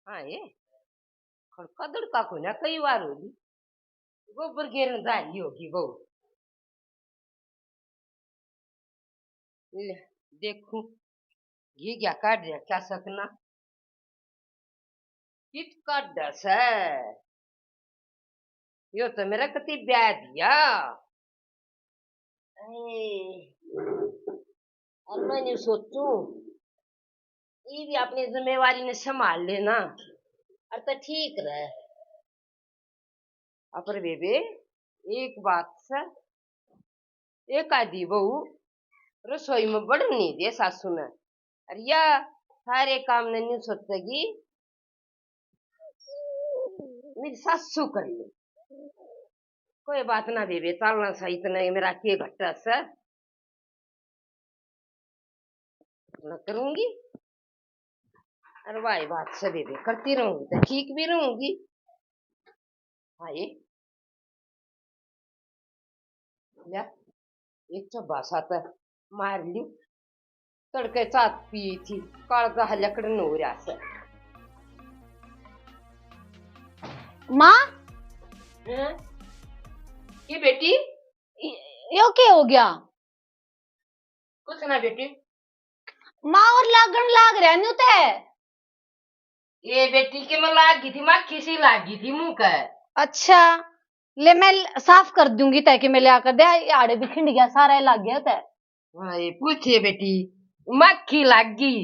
हाँ ये कदड़ का को ना कई बार होगी गोबर गिरन जारी होगी वो ले देखूं घी क्या काट दिया क्या सकना कित का दस है यो तो मेरा कति ब्याह दिया और मैंने सोचू ये भी अपनी जिम्मेवारी ने संभाल लेना और तो ठीक रहे अपर बेबे एक बात से एक आदि बहू रसोई में बढ़ नहीं दे सासू ने अरे या सारे काम ने नहीं सोचेगी मेरी सासू कर ले कोई बात ना बेबे चलना सही तो नहीं मेरा के घट्टा से न करूंगी अरे वाही बात से बेबे करती रहूंगी तो ठीक भी रहूंगी हाँ ये या एक चब्बा सा तो मार ली तड़के चात पी थी कालजा हलकड़ हो रहा से माँ ये बेटी यो क्या हो गया कुछ ना बेटी माँ और लागण लाग रहा न्यू ते ये बेटी के मैं लागी थी मक्खी सी लागी थी मुंह का अच्छा ले मैं साफ कर दूंगी ताकि मैं ले आकर दे आड़े भी खिंड गया सारा लग गया ते ये पूछिए बेटी मक्खी लागी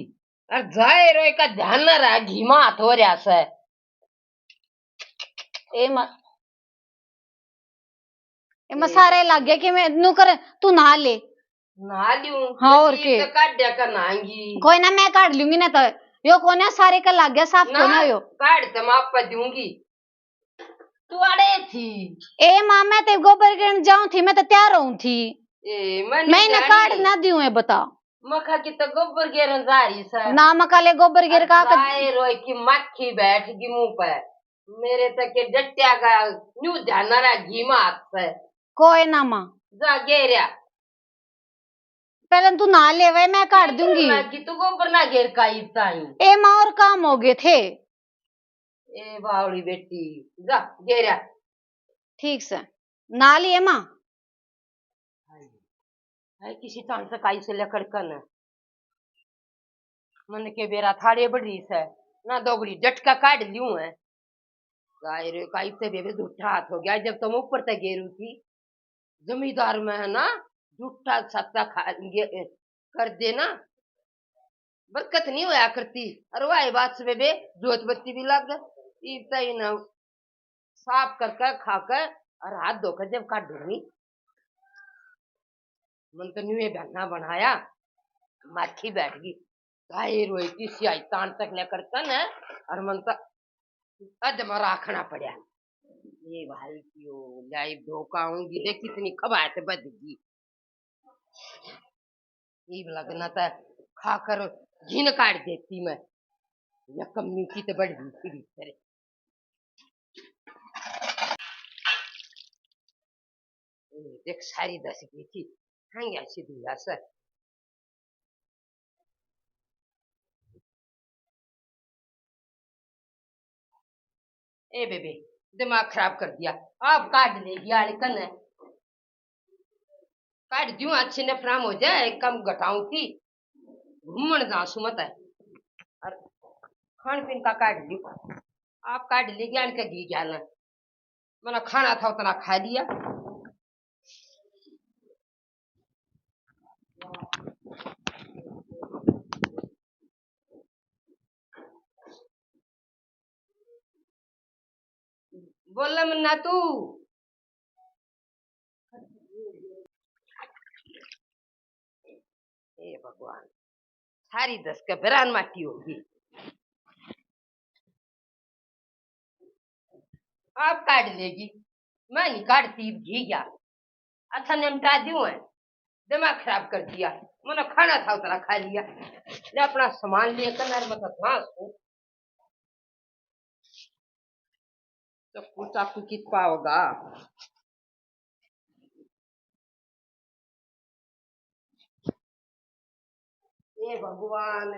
और जाए रोए का ध्यान न रहा घी मात हो रहा से ए सारे लग गया कि मैं नू कर तू नहा ले नहा लियूं हाँ और के तो काट दिया कर नहाएंगी कोई ना मैं काट लूंगी ना तो यो कौन है सारे का लग गया साफ ना कोना यो काट तो माप पर दूंगी तू अड़े थी ए माँ मैं ते गोबर गिरन जाऊं थी मैं तो तैयार हूं थी मैं ना काट ना दियो है बता मखा की तो गोबर गिरन जा रही सर ना मका ले गोबर गिर का रोए की मक्खी बैठ गई मुंह पर मेरे तक के डट्या का न्यू ध्यान रहा घी मात से कोई ना माँ जा गेरिया पहले तू नहा ले वही मैं काट दूंगी कि तू गोबर ना घेर का ए माँ और काम हो गए थे ए बावड़ी बेटी जा गेरिया ठीक से नहा लिए माँ है किसी तान से काई से लेकर कन मन के बेरा थाड़े बड़ी से ना दोगड़ी डटका काट लियूं है गाय रे काई से बेबे झूठा हाथ हो गया जब तुम ऊपर तक गेरू थी जमींदार में है ना झूठा सत्ता कर देना बरकत नहीं होया करती अरे वाह बात से बेबे जोत बत्ती भी लग गई ना साफ करके खाकर और हाथ धोकर जब काट दूंगी मन तो न्यू बहना बनाया माखी बैठ गई गाय रोई किसी आई तान तक लेकर कन है और मन तो अदम राखना पड़ा ये भाई क्यों लाइव धोखा आऊंगी देख कितनी खबा से बच गई ये लगना था खाकर घिन काट देती मैं या कमी की तो बढ़ गई फिर देख सारी दस गई थी हंगा सीधी से ए बेबे दिमाग खराब कर दिया आप काट लेगी आले कन काट दूं अच्छे ने फ्राम हो जाए कम घटाऊं थी घूमन जासू मत है और खान पीन का काट लियो आप काट लेगी आने का घी जाना मैंने खाना था उतना खा लिया बोल मन्ना तू ए भगवान सारी दस का बेरान माटी होगी आप काट लेगी मैं नहीं काटती घी गया अच्छा निमटा दूं है दिमाग खराब कर दिया मैंने खाना था उतना खा लिया ले अपना सामान लेकर मतलब घास हूँ तो कुछ आपको कित पाओगा ये भगवान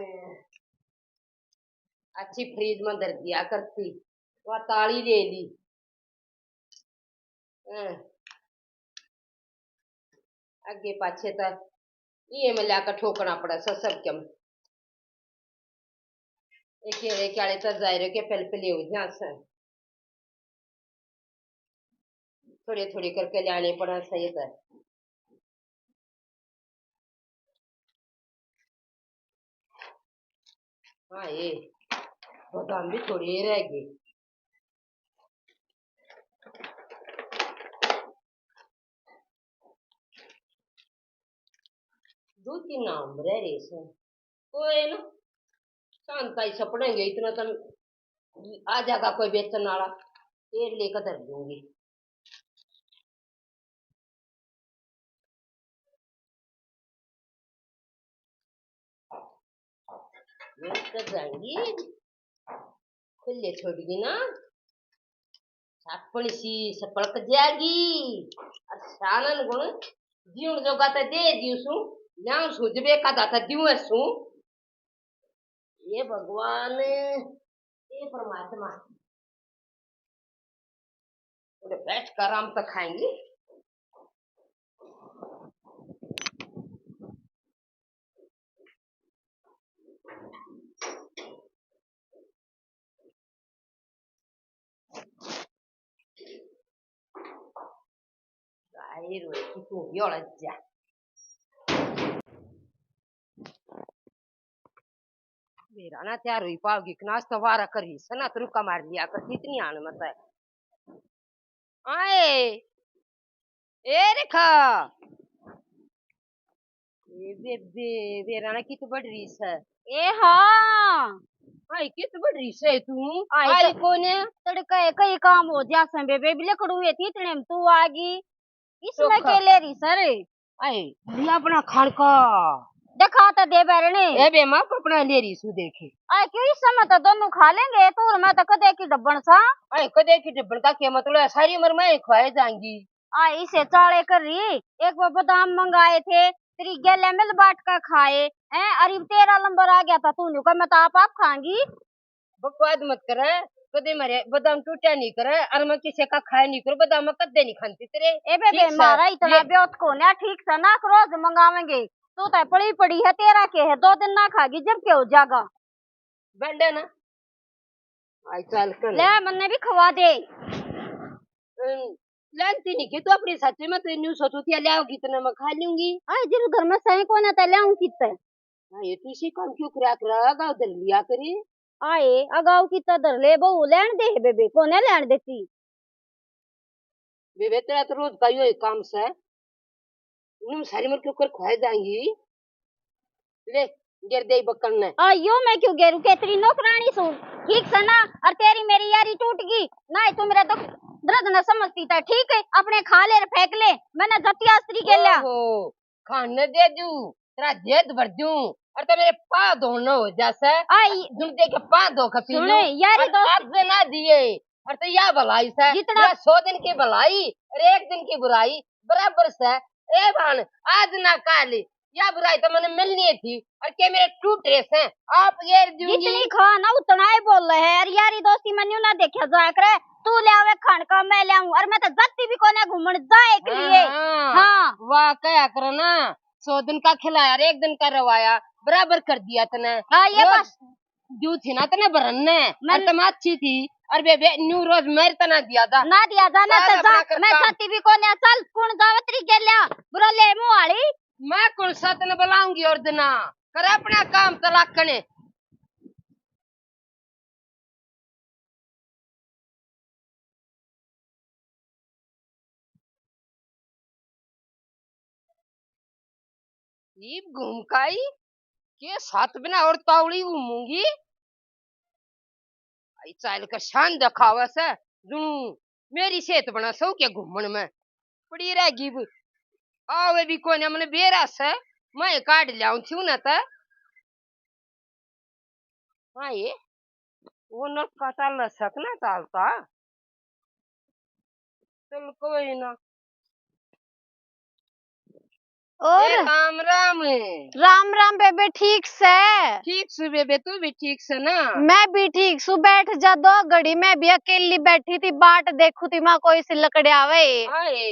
अच्छी फ्रीज में धर दिया करती, वह ताली ले ली। आगे पाछे तो ये में लाकर ठोकना पड़ा सब क्या एक आड़े तो जायरे के पल हो जा से थोड़ी थोड़ी करके लाने पड़ा सही है। हाँ ये बादाम भी थोड़ी रह गई। दो तीन नाम रह रहे से कोई ना शांताई सपड़ेंगे इतना तो आ जाएगा कोई बेचने वाला एक लेकर धर दूंगी। जाएंगी खुले छोड़गी ना अपनी सी सपड़क जाएगी और सानन गुण जीवन जोगा तो दे दियो ल्याऊ सुजबे का दाता दियो सु ये भगवान ये परमात्मा बैठ कर आराम तक खाएंगे। Aí, tipo, viola. मेरा ना तैयार हुई पाओगी नाश्ता वारा करी सना तो रुका मार लिया कर इतनी आन मत है। आए ए रेखा ए बेबे मेरा ना कित बड़ रही है। ए हाँ आई कित बड़ रही है तू आई आई कौन है तड़का कई काम हो जा संबे बेबी लकड़ू है इतने में तू आगी इसमें चोखा। के ले रही सर आई लिया अपना खान का देखा तो दे बैरने ए बे मां को अपना ले रही सु देखे आई क्यों इस समय तो दोनों खा लेंगे तू और मैं तो कदे की डब्बन सा आई कदे की डब्बन का क्या मतलब है सारी उम्र मैं खवाए जाएंगी। आई इसे चाले कर रही एक वो बादाम मंगाए थे तेरी गेले मिल बाट का खाए हैं अरे तेरा नंबर आ गया था तूने कहा मैं तो आप खाऊंगी। बकवाद मत करे कदे मारे बादाम टूटा नहीं करे और मैं किसी का खाया नहीं करो बादाम कदे नहीं खाती तेरे ए बेबे मारा इतना ब्योत को ना ठीक से ना रोज मंगावेंगे तू तो पड़ी पड़ी है तेरा के है 2 दिन ना खागी जब के हो जागा बैठे ना आई चल कर ले मन्ने भी खवा दे लानती नहीं कि तू अपनी सच्ची में तो न्यू सोचती ले आओगी तो मैं खा लूंगी। आई जिन घर में सही कोने ते ले आऊं किते ये तू इसी काम क्यों करा करागा उधर लिया करे आए अगाऊ की तदर ले बहु लेन दे बेबे कोने लेन देती बेबे तेरा तो रोज का यो काम से नुम सारी मर क्यों कर खाए जाएंगी ले गिर दे बकन ने आयो मैं क्यों गेरू के तेरी नौकरानी सु ठीक से ना और तेरी मेरी यारी टूट गई ना तू मेरा तो दर्द न समझती था ठीक है अपने खा ले फेंक ले मैंने जतिया स्त्री के लिया खाने दे दू तेरा जेद भर दूं और तो मेरे पा धोना हो जैसे आई तुम देखे पा धो के पी लो यारी दोस्त आप से ना दिए और तो या भलाई से जितना 100 दिन की भलाई और 1 दिन की बुराई बराबर से ए भान आज ना काल या बुराई तो मैंने मिलनी थी और क्या मेरे टूट रेस हैं आप ये जितनी खा ना उतना ही बोल रहे हैं यारी दोस्ती मनु ना देखा जाया करे तू ले आवे खान का मैं ले आऊं और मैं तो जाती भी कोने घूमने जाए के लिए हाँ वाह क्या करो ना 100 दिन का खिलाया और 1 दिन का रवाया बराबर कर दिया तने हाँ ये बस दू थी ना तने भरने और तुम अच्छी थी और बेबे न्यू रोज मेरे तना दिया था ना दिया जाना तो जा मैं जाती भी कोने चल कौन जावत्री के लिया बुरा ले मुआली मैं कौन सा तने बुलाऊंगी और दिना कर अपना काम तलाक कने घूम काई के साथ बिना और तावड़ी घूमूंगी चाल का शान दिखावा से जुनू मेरी सेहत बना सो क्या घूमन में पड़ी रहेगी आवे भी कोने मैंने बेरा से मैं काट लियाऊं थी ना तो हाँ ये वो न कटा न सकना चालता चल कोई ना और राम राम। राम राम बेबे, ठीक से? ठीक से बेबे, तू भी ठीक से ना? मैं भी ठीक सु। बैठ जा 2 घड़ी, मैं भी अकेली बैठी थी, बाट देखू थी माँ कोई सी लकड़े आवे। आए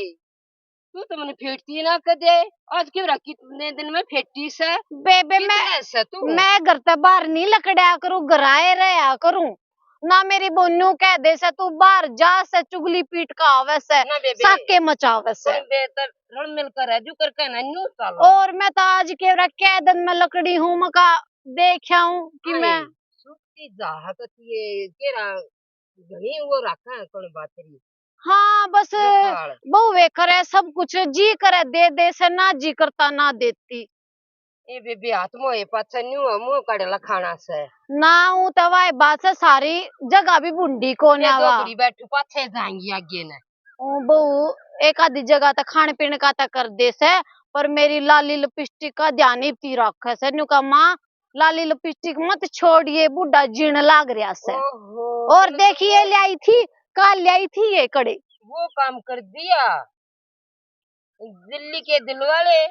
तू तो मैंने फेटती ना कदे। आज क्यों रखी कितने दिन में फेटी से बेबे मैं घर से बाहर नहीं लकड़िया करूँ, घराए रहा करूँ ना। मेरी बोनू कह दे से तू बाहर जा से चुगली पीट का आवे से, साके मचावे से। बेहतर रल मिलकर है जो करके ना न्यू चलो। और मैं तो आज के कह दिन में लकड़ी हूँ मका देखा हूँ कि मैं सुखती जा तो ये केरा घणी वो रखा है कौन बात रही। हाँ बस बहु वे करे सब कुछ, जी करे दे दे से, ना जी करता ना देती। ए बेबी हाथ मोए पाछा न्यू मुंह काढ़ेला खाना से ना हूँ तवा बात से सारी जगह भी बुंडी को ना बैठू पाछे जाएंगी आगे ने। बहु एक आधी जगह तक खाने पीने का तक कर दे से, पर मेरी लाली लिपस्टिक का ध्यान ही रखे से। न्यू का माँ लाली लिपस्टिक मत छोड़िए, बुढ़ा जीण लाग रहा से। और देखिए ले आई थी, कल ले आई थी ये कड़े। वो काम कर दिया दिल्ली के दिल वाले,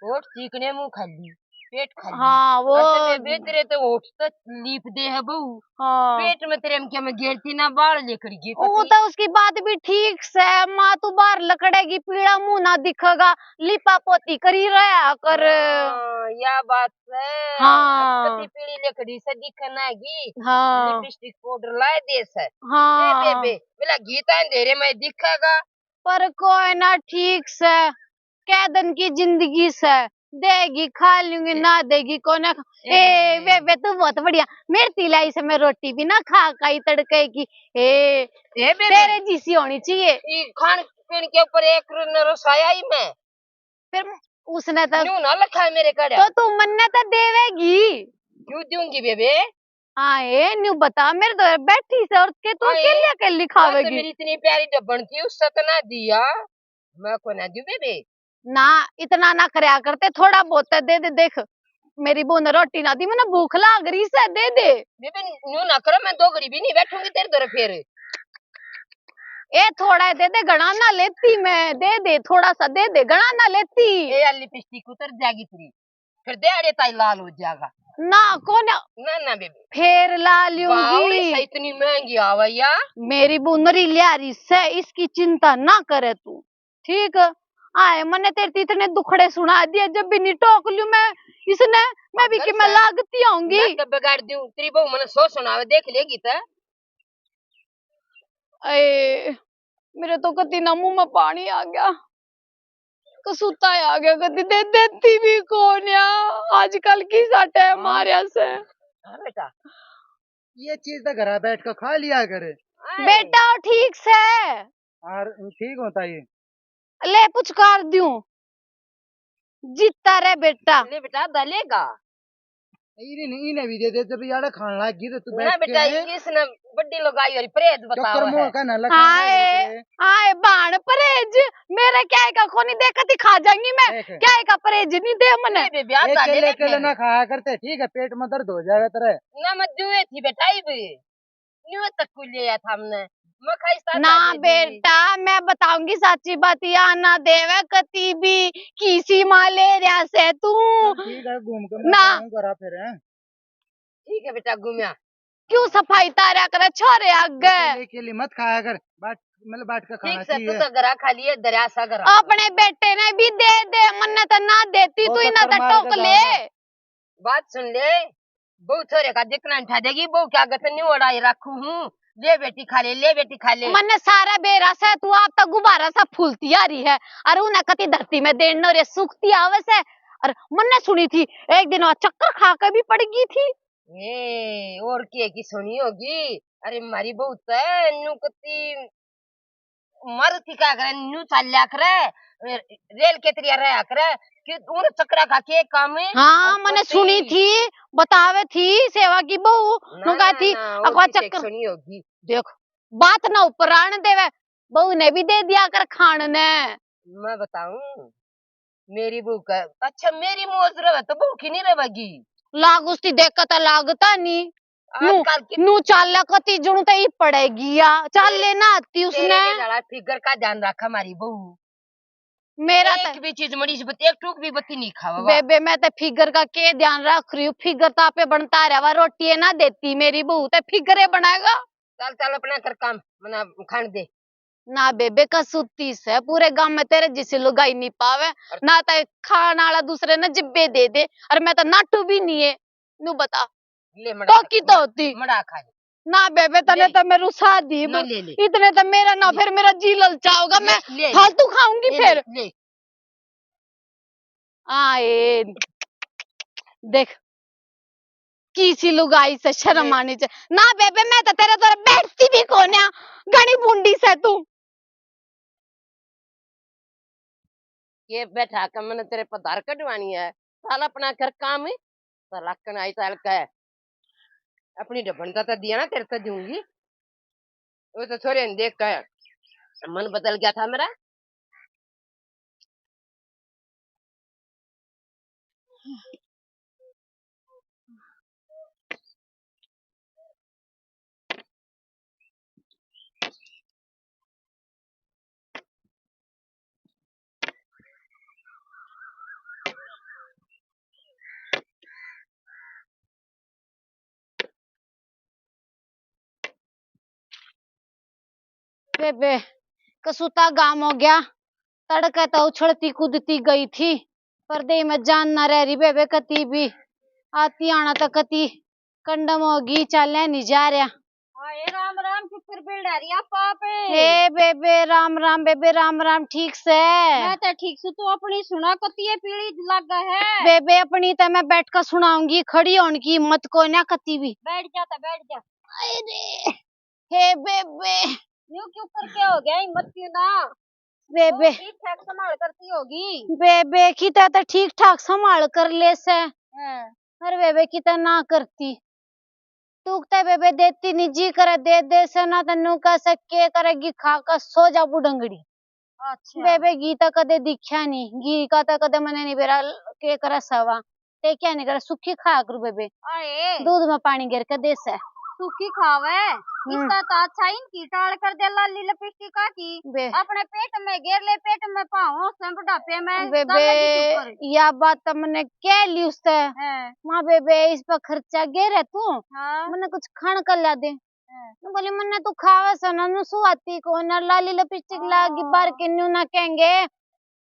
होठ चीकने मुंह खाली पेट खाली। हाँ वो तेरे तो होठ तो लीप दे है बहू। हाँ पेट में तेरे क्या मैं गिरती ना बाल लेकर गई। वो तो उसकी बात भी ठीक से, माँ तू बाहर लकड़ेगी, पीड़ा मुंह ना दिखेगा, लिपा पोती करी रहा कर। या बात है। हाँ कति पीड़ी लकड़ी से दिखनागी। हाँ लिपस्टिक पाउडर लाए दे से। हाँ बेबे बोला गीता अंधेरे में दिखेगा, पर कोई ना ठीक से, कै दिन की जिंदगी से, देगी खा लूंगी ना देगी को ना। ए वे तू बहुत बढ़िया, मेरी लाई से मैं रोटी भी ना खा खाई तड़के की। तेरे जैसी होनी चाहिए। खान पीन के ऊपर एक रसाया ही मैं फिर उसने तो ना लखा है मेरे कड़े, तो तू मन्ने तो देवेगी। क्यों दूंगी बेबे? हाँ न्यू बता, मेरे तो बैठी से और के तू अकेले खावेगी। तो मेरी इतनी प्यारी डब्बन थी उससे तो ना दिया, मैं को ना दूं बेबे। ना इतना ना करया करते, थोड़ा बहुत दे दे। देख मेरी बूंद रोटी ना दी, मैंने भूख लाग रही से, दे दे। बेबे न्यू ना करो, मैं 2 घड़ी भी नहीं बैठूंगी तेरे दर फिर। ए थोड़ा दे दे, गणा ना लेती मैं, दे दे थोड़ा सा दे दे, गणा ना लेती। ए लिपस्टिक उतर जाएगी तेरी, फिर दे अरे ताई लाल हो जाएगा ना कौन ना बेबे, फिर ला लूंगी। इतनी महंगी आवैया मेरी बुनरी लियारी से, इसकी चिंता ना करे तू, ठीक। आए मैंने तेरे इतने दुखड़े सुना दिए, जब भी नहीं टोक लू मैं इसने, मैं भी कि मैं लागती आऊंगी। मैं बिगाड़ दूं तेरी बहू, मैंने सो सुनावे देख लेगी तो। मेरे तो कति ना मुंह में पानी आ गया, कसूता आ गया, कति दे देती भी कौन या आजकल की साटे हमारे से। बेटा ये चीज तो घर बैठ कर खा लिया करे बेटा, ठीक से और ठीक होता ये। ले पुचकार दूं, जीतता रे बेटा। ले बेटा दलेगा इन्हें भी दे दे, जब यार खान लागी तो तू ना बेटा, इसने बड्डी लगाई और परहेज बताओ है। का ना आए बाण परहेज मेरे क्या का कोनी देखती खा जाएंगी मैं, क्या का परहेज नहीं दे मने। केले ना खाया करते, ठीक है, पेट में दर्द हो जाएगा तेरे। ना मैं जुए थी बेटा, न्यू तक को लिया था हमने ना बेटा, मैं बताऊंगी सच्ची बात, या ना देवे कती भी किसी मलेरिया से तू। ठीक है घूम कर ना करा फिर है। ठीक है बेटा घूमिया, क्यों सफाई तारा करे छोरे आगे के लिए मत खाया कर, मतलब बाट का खाना चाहिए। तू तो गरा खा लिए दरिया सा गरा, अपने बेटे ने भी दे दे, मन्ने तो ना देती तू इना तो टोक ले। बात सुन ले, बहु छोरे का जितना उठा देगी, बहु क्या गतनी उड़ाई रखू हूँ, ले बेटी खा ले, ले बेटी खा ले। मन्ने सारा बेरा से तू आप तो गुब्बारा सा फूलती आ रही है, और उन्हें कति धरती में देने रे सूखती आवे से। और मन्ने सुनी थी एक दिन वह चक्कर खा के भी पड़ गई थी। और की सुनी होगी, अरे मारी बहुत है न्यू कती मारुति का करे, न्यू चाल्या करे रेल के तरिया रहा करे कि उन चक्रा खा के काम है। हाँ मैंने सुनी थी, बतावे थी सेवा की बहू नुका थी अकवा चक्कर सुनी होगी। देख बात ना ऊपर आने देवे, बहू ने भी दे दिया कर खान ने। मैं बताऊं मेरी बहू का अच्छा, मेरी मौज रहे तो बहू की नहीं रहेगी। लाग उसकी देखता लागता नहीं, नू चाल कती जुणू तो ही पड़ेगी या चाल लेना आती उसने। फिगर का ध्यान रखा हमारी बहू, मेरा एक भी चीज मड़ी से बत्ती एक टूक भी बत्ती नहीं खावा बेबे मैं तो फिगर का के ध्यान रख रही हूँ। फिगर तो आपे बनता रहा रोटी है ना देती मेरी बहू तो फिगर बनाएगा। चल चल अपना कर काम मना खान दे। ना बेबे का सुती से पूरे गांव में तेरे जिसे लुगाई नहीं पावे ना तो खाना वाला दूसरे ने जिब्बे दे दे और मैं तो नाटू भी नहीं है नू बता ले मड़ा तो की तो होती मड़ा खा ले। ना बेबे तने ले। तो मैं रुसा दी ना ले ले इतने तो मेरा ना ले। फिर मेरा जी ललचाओगा मैं ले फालतू खाऊंगी ले फिर ले आए देख किसी लुगाई से शर्म आनी चाहिए ना बेबे मैं तो तेरे तरह बैठती भी कौन है घनी बूंदी से तू ये बैठा कर मैंने तेरे पर धार कटवानी है। साल अपना कर काम है साला कनाई साल का है अपनी डबनता तो दिया ना तेरे तो दूंगी। वो तो छोरे ने देख कर मन बदल गया था मेरा। बेबे कसूता गाम हो गया तड़के तो उछलती कूदती गई थी पर दे में जान ना रह रही बेबे कती भी आती आना तो कती कंडम होगी चलने नहीं जा रहा। हाय राम राम फिर बिल डरिया पापे। हे बेबे राम राम ठीक से मैं तो ठीक से तू अपनी सुना कती है पीड़ी लगा है। बेबे अपनी तो मैं बैठ कर सुनाऊंगी खड़ी होने की हिम्मत को ना कती भी बैठ जा अरे हे बेबे यूं क्यों करके हो गया हिम्मत क्यों ना बेबे ठीक ठाक संभाल करती होगी। बेबे की तो ठीक ठाक संभाल कर ले से हाँ। अरे बेबे की तो ना करती टूकता बेबे देती नहीं जी करे दे दे से ना तन्नू का सके करेगी खा का सो जा बुडंगड़ी। अच्छा बेबे घी तो कदे दिखा नहीं घी का तो कदे मने नहीं बेरा के करे सवा ते क्या नहीं करे सुखी खा करू बेबे आए दूध में पानी गिर के दे से सूखी खावे इसका तो अच्छा इनकी टाल कर दे लाली लिपस्टिक का की अपने पेट में घेर ले पेट में पाओ से बुढ़ापे में बेबे या बात तो मैंने कह ली उससे माँ बेबे इस पर खर्चा गे रे तू हाँ। मैंने कुछ खान कर ला दे बोली मन्ने तू खावे सना नु सुआती को न लाली लिपस्टिक लागी बार के न्यू ना कहेंगे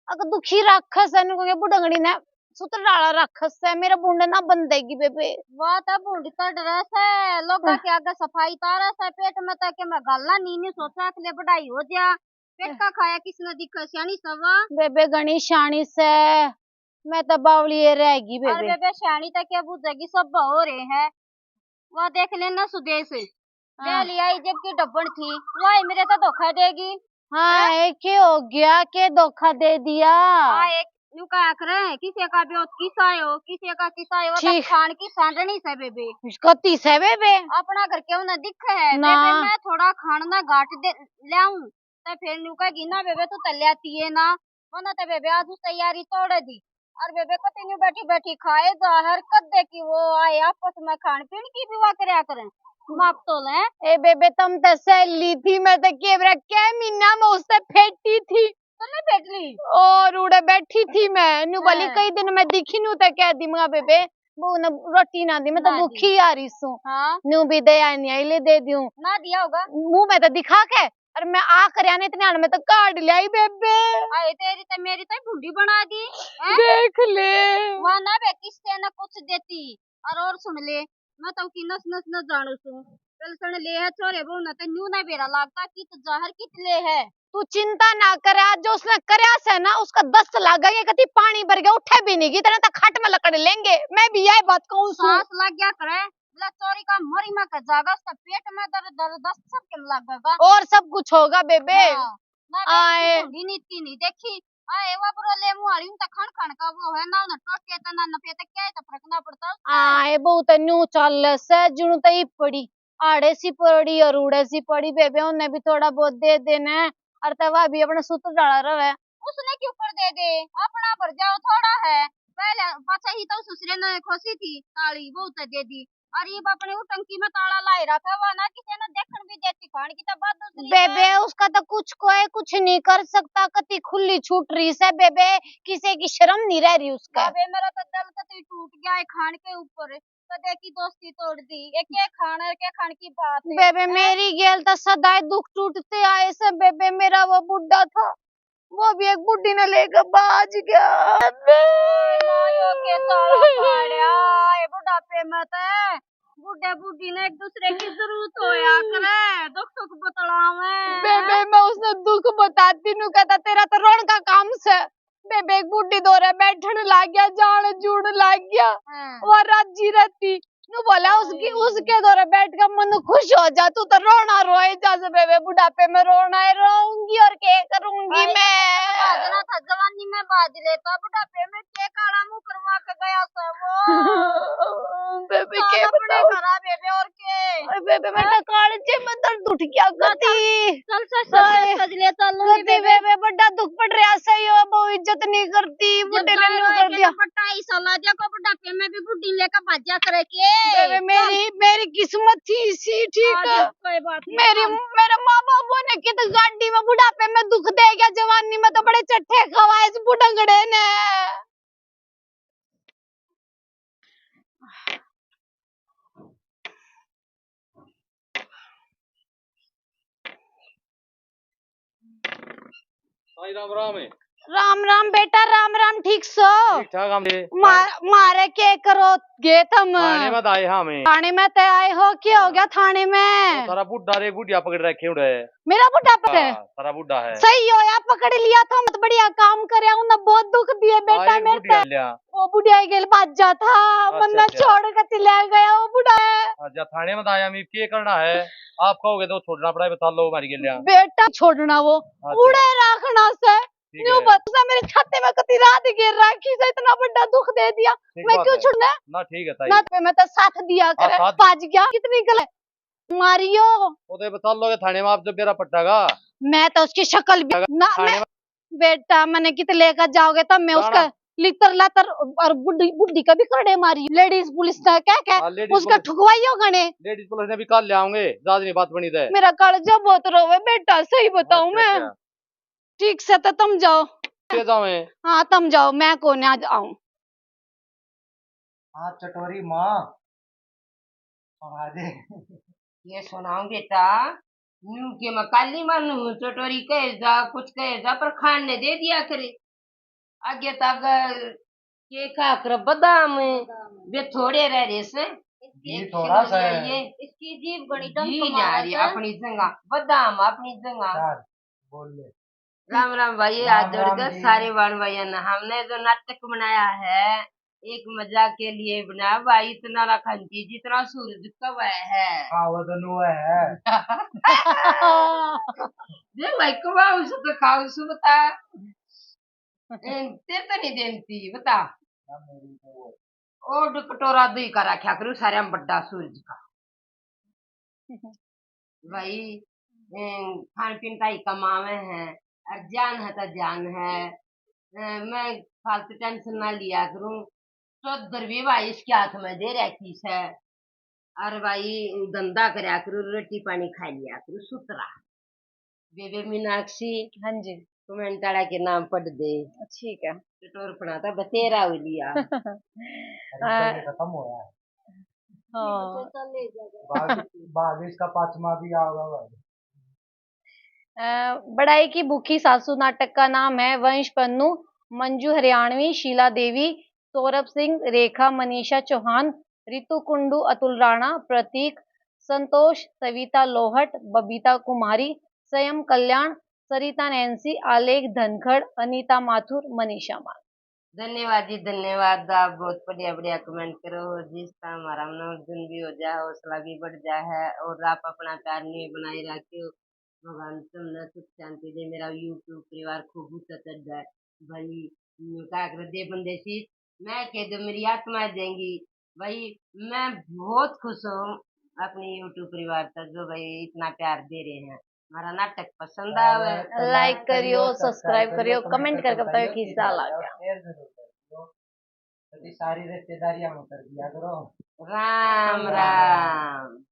अगर दुखी राखस है नु कहेंगे बुडंगड़ी ने सुतर डाला राखस है मेरा बूंदे ना बंदेगी बेबे वो तो बूंदी तो ड्रेस है लोगा के आगे सफाई तारा से पेट में तक मैं गलना नीनी सोचा के लिए बढ़ाई हो जा पेट का खाया किसने दिखा सियानी सवा बेबे गणी शानी से मैं तो बावली रहेगी और बेबे सियानी तक क्या बुझेगी सब हो रहे हैं वो देख लेना सुदेश ले लिया जबकि डब्बन थी वही मेरे तो धोखा देगी। हाँ क्या हो गया के धोखा दे दिया एक यूं क्या करे किसी का भी किसा हो किसी का किसा हो तो खान की सांडनी से बेबे कती से बेबे अपना घर के उन्हें दिख है बेबे मैं थोड़ा खान ना घाट दे लाऊं तो फिर न्यू कहेगी ना बेबे तू तलियाती है ना वरना तो बेबे आज उस तैयारी तोड़ दी और बेबे को तीनों बैठी बैठी खाए जाहिर कद दे की वो आए आपस में खान पीन की भी वाह करया करें माप तो ले ए बेबे तुम तो सहेली थी मैं तो केवरा क्या महीना में उससे फेंटी थी तुमने फेंट ली और उड़े बैठी थी मैं नु बोली कई दिन मैं दिखी नु तो क्या दी मगा बेबे वो न रोटी ना दी मैं तो भूखी आ रही सू हाँ? नु भी दे आई नहीं ले दे दूं ना दिया होगा मुंह में तो दिखा के और मैं आ कर आने इतने में तो काट लाई बेबे आए तेरी तो मेरी तो भूडी बना दी देख ले वहाँ ना बे किससे ना कुछ देती और सुन ले मैं तो की नस नस न जानू सू चल सुन ले है छोरे वो ना तो न्यू ना बेरा लागता कि तो जाहिर कितले है तू चिंता ना कर आज जो उसने करया से ना उसका 10 लागेंगे कति पानी भर गया उठे भी नहीं इतने तो खट में लकड़ लेंगे मैं भी यही बात कहूँ सांस लग गया करे बोला चोरी का मरी में का जागा उसका पेट में दर्द दस्त सब के लगेगा और सब कुछ होगा बेबे आए नीति नहीं देखी आए वो बुरो ले मुआरी उन खण खण का वो है ना टोटे त ना पे त क्या त फर्क ना पड़ता आए बहुत न्यू चल से जुणु तो ही पड़ी आड़े सी पड़ी और उड़े सी पड़ी बेबे उन्हें भी थोड़ा बहुत दे देना और तवा भी अपने सूत्र डाला रहे उसने क्यों पर दे दे अपना भर जाओ थोड़ा है पहले पाछा ही तो ससुरे ने खोसी थी ताली वो तो दे दी और ये अपने वो टंकी में ताला लाई रखा हुआ ना, किसी ने देखन भी देती खान की तो बात दूसरी बेबे उसका तो कुछ नहीं कर सकता, कति खुली छूट रही है बेबे, किसी की शर्म नहीं रह रही उसका। अबे मेरा तो दिल कतई टूट गया है खान के ऊपर, कदे की दोस्ती तोड़ दी। एक ये खान की बात है। बेबे मेरी गेल तो सदाई दुख टूटते आए से बेबे, मेरा वो बुड्ढा था वो भी एक बुड्ढी ने लेकर भाज गया। मायो के ताला फाड़या ये बुढ़ापे में तो बुढ़े बुढ़ी ने एक दूसरे की जरूरत होया करे, दुख सुख बतलावे। बेबे मैं उसने दुख बताती नु, कहता तेरा तो रोण का काम से। बेबे एक बुढ़ी दौरे बैठन लाग गया, जान जुड़ लाग गया, वो राजी रहती नु बोला उसके दौरे बैठ कर मन खुश हो जा, तू तो रोना रोए जा से बेबे, बुढ़ापे में रोना है, रोऊंगी और क्या करूंगी मैं। बाजना था जवानी में बाज लेता, बुढ़ापे में के काला मुंह करवा के गया सब वो। बेबे के अपने बताओ घरा बेबे और के बेबे बेटा कालजे में दर्द उठ गया गति। चल सज ले चल गति बेबे बड़ा दुख पड़ रहा सही हो, वो इज्जत नहीं करती, बुढ़े ने नु कर दिया। पट्टाई सोला दिया को बुढ़ापे में भी बुढ़ी लेकर भाजा करे के। बेबे मेरी किस्मत थी इसी, ठीक है कोई बात नहीं। मेरे माँ बाबू ने की तो गाड़ी में बुढ़ापे में दुख दे गया, जवानी में तो बड़े चट्टे खवाए इस बुढ़ंगड़े ने। राम राम है। राम राम बेटा, राम राम, ठीक सो? ठीक ठाक हम मारे के करो गे तुम? थाने में आए हमें। थाने में ते आए हो, क्या हो गया थाने में? सारा बुढ़ा रे बुढ़िया पकड़ रखे उड़े। मेरा बुढ़ा पकड़े? सारा बुढ़ा है। सही हो या पकड़ लिया तो मत बढ़िया काम करे, उन्हें बहुत दुख दिए बेटा मेरे पे। वो बुढ़िया गेल बाजा था, वरना छोड़ कर चला गया वो बुढ़ा है। अच्छा थाने में आया, हमें क्या करना है? आप कहोगे तो छोड़ना पड़ा, बता लो हमारी गेलिया। बेटा छोड़ना वो उड़े रखना से न्यू बता, मेरे छाते में कति रात गिर रखी से, इतना बड़ा दुख दे दिया, मैं क्यों छोड़ना? ना ठीक है ताई, ना मैं तो साथ दिया करे, बाज गया कितनी गले मारियो। वो तो बता लोगे थाने में आप जब मेरा पट्टागा। मैं तो उसकी शक्ल भी ना मैं बेटा, मैंने कितने लेकर जाओगे तब मैं उसका लितर लातर और बुड्ढी का भी करड़े मारी। लेडीज पुलिस का क्या क्या उसका ठुकवाइयो गने। लेडीज पुलिस ने भी कल ले आऊंगे, ज्यादा नहीं बात बनी है। मेरा कालजा बहुत रोवे बेटा, सही बताऊं मैं। ठीक से तो तुम जाओ। हाँ तुम जाओ, मैं कौन आज आऊं। हाँ चटोरी माँ ये सुनाऊं बेटा, न्यू के मैं काली मानू चटोरी कहे जा कुछ कहे जा, पर खान ने दे दिया करे आगे तक के खाकर बादाम वे थोड़े रह रहे से थोड़ा सा इसकी जीभ बड़ी जी जा रही अपनी जगह, बादाम अपनी जगह। बोल ले। राम राम भाई, आज जोड़कर सारे बाण भाई, हमने जो नाटक बनाया है एक मजाक के लिए बनाया भाई, इतना ना खंची जितना सूरज कब है। जे भाई कमाऊ सु तो खाऊ सु बता, ते तो नहीं देती बता। और कटोरा दही का रखा करूँ सारे हम बड्डा सूरज का भाई, खान पीन का ही कमावे हैं और जान है तो जान है। मैं फालतू टेंशन ना लिया करूं, तो दरवी भाई इसके हाथ में दे रखी है, और भाई धंधा करया करूं, रोटी पानी खा लिया करूं सुतरा। बेबे मीनाक्षी, हाँ जी, कमेंट आड़ा के नाम पढ़ दे। ठीक है। चटोर पड़ा था बतेरा हो लिया। खत्म हो रहा है। बारिश का पांचवा भी आओगा भाई। बड़ाई की भूखी सासू नाटक का नाम है वंश पन्नू। मंजू हरियाणवी, शीला देवी, सौरभ सिंह, रेखा, मनीषा चौहान, रितु कुंडू, अतुल राणा, प्रतीक, संतोष, सविता लोहट, बबीता कुमारी, स्वयं कल्याण, सरिता नैन्सी, आलेख धनखड़, अनीता माथुर, मनीषा मान। धन्यवाद जी, धन्यवाद। आप बहुत बढ़िया बढ़िया कमेंट करो, जिसका हमारा मनोरंजन भी हो जाए, हौसला भी बढ़ जाए है, और आप अपना प्यार नहीं बनाए रखियो। भगवान तुमने सुख शांति दे, मेरा यूट्यूब परिवार खूब चढ़ जाए भाई। क्या कर दे बंदे सी, मैं कह दो मेरी आत्मा देंगी भाई। मैं बहुत खुश हूँ अपने यूट्यूब परिवार तक, जो भाई इतना प्यार दे रहे हैं। हमारा नाटक पसंद आवे, लाइक करियो, सब्सक्राइब करियो, कमेंट करके बताइए कैसा लगा। सारी रिश्तेदारियां कर दिया करो। राम राम।